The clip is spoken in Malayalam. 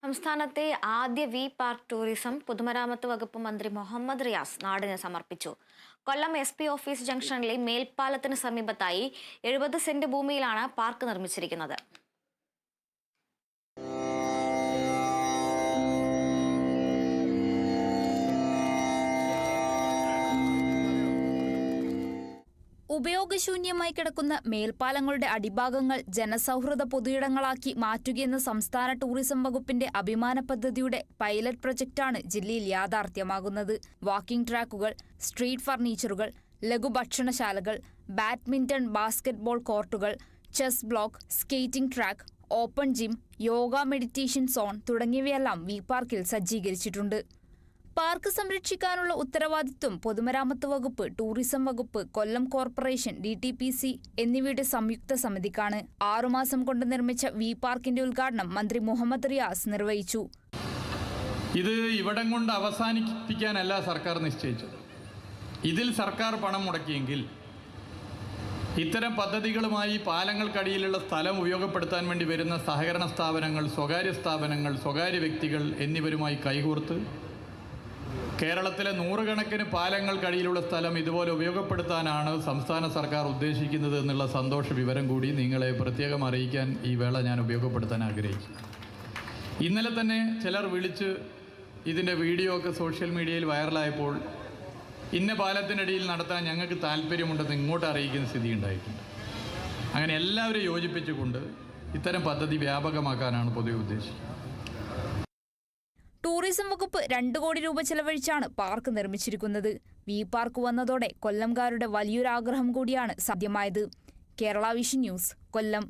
സംസ്ഥാനത്തെ ആദ്യ വി പാർക്ക് ടൂറിസം പൊതുമരാമത്ത് വകുപ്പ് മന്ത്രി മുഹമ്മദ് റിയാസ് നാടിന് സമർപ്പിച്ചു. കൊല്ലം SP ഓഫീസ് ജംഗ്ഷനിലെ മേൽപ്പാലത്തിന് സമീപത്തായി 70 സെന്റ് ഭൂമിയിലാണ് പാർക്ക് നിർമ്മിച്ചിരിക്കുന്നത്. ഉപയോഗശൂന്യമായി കിടക്കുന്ന മേൽപ്പാലങ്ങളുടെ അടിഭാഗങ്ങൾ ജനസൗഹൃദ പൊതുയിടങ്ങളാക്കി മാറ്റുകയെന്ന സംസ്ഥാന ടൂറിസം വകുപ്പിന്റെ അഭിമാന പദ്ധതിയുടെ പൈലറ്റ് പ്രൊജക്ടാണ് ജില്ലയിൽ യാഥാർത്ഥ്യമാകുന്നത്. വാക്കിംഗ് ട്രാക്കുകൾ, സ്ട്രീറ്റ് ഫർണിച്ചറുകൾ, ലഘുഭക്ഷണശാലകൾ, ബാഡ്മിന്റൺ, ബാസ്കറ്റ്ബോൾ കോർട്ടുകൾ, chess block, skating track, open gym, yoga, meditation zone തുടങ്ങിയവയെല്ലാം വി പാർക്കിൽ സജ്ജീകരിച്ചിട്ടുണ്ട്. പാർക്ക് സംരക്ഷിക്കാനുള്ള ഉത്തരവാദിത്വം പൊതുമരാമത്ത് വകുപ്പ്, ടൂറിസം വകുപ്പ്, കൊല്ലം കോർപ്പറേഷൻ, DTPC എന്നിവയുടെ സംയുക്ത സമിതിക്കാണ്. 6 മാസം കൊണ്ട് നിർമ്മിച്ച വി പാർക്കിന്റെ ഉദ്ഘാടനം മന്ത്രി മുഹമ്മദ് റിയാസ് നിർവഹിച്ചു. ഇത് ഇവിടം കൊണ്ട് അവസാനിപ്പിക്കാനല്ല സർക്കാർ നിശ്ചയിച്ചത്. ഇതിൽ സർക്കാർ പണം മുടക്കിയെങ്കിൽ ഇത്തരം പദ്ധതികളുമായി പാലങ്ങൾക്കടിയിലുള്ള സ്ഥലം ഉപയോഗപ്പെടുത്താൻ വേണ്ടി വരുന്ന സഹകരണ സ്ഥാപനങ്ങൾ, സ്വകാര്യ സ്ഥാപനങ്ങൾ, സ്വകാര്യ വ്യക്തികൾ എന്നിവരുമായി കൈകോർത്ത് കേരളത്തിലെ 100 കണക്കിന് പാലങ്ങൾക്കടിയിലുള്ള സ്ഥലം ഇതുപോലെ ഉപയോഗപ്പെടുത്താനാണ് സംസ്ഥാന സർക്കാർ ഉദ്ദേശിക്കുന്നത് എന്നുള്ള സന്തോഷ വിവരം കൂടി നിങ്ങളെ പ്രത്യേകം അറിയിക്കാൻ ഈ വേള ഞാൻ ഉപയോഗപ്പെടുത്താൻ ആഗ്രഹിക്കുന്നു. ഇന്നലെ തന്നെ ചിലർ വിളിച്ച് ഇതിൻ്റെ വീഡിയോ ഒക്കെ സോഷ്യൽ മീഡിയയിൽ വൈറലായപ്പോൾ ഇന്ന പാലത്തിനടിയിൽ നടത്താൻ ഞങ്ങൾക്ക് താല്പര്യമുണ്ടെന്ന് ഇങ്ങോട്ട് അറിയിക്കുന്ന സ്ഥിതി ഉണ്ടായിട്ടുണ്ട്. അങ്ങനെ എല്ലാവരും യോജിപ്പിച്ചുകൊണ്ട് ഇത്തരം പദ്ധതി വ്യാപകമാക്കാനാണ് പൊതുവെ ഉദ്ദേശിക്കുന്നത്. ടൂറിസം വകുപ്പ് 2 കോടി രൂപ ചെലവഴിച്ചാണ് പാർക്ക് നിർമ്മിച്ചിരിക്കുന്നത്. വി പാർക്ക് വന്നതോടെ കൊല്ലംകാരുടെ വലിയൊരാഗ്രഹം കൂടിയാണ് സാധ്യമായത്. കേരള വിഷൻ ന്യൂസ്, കൊല്ലം.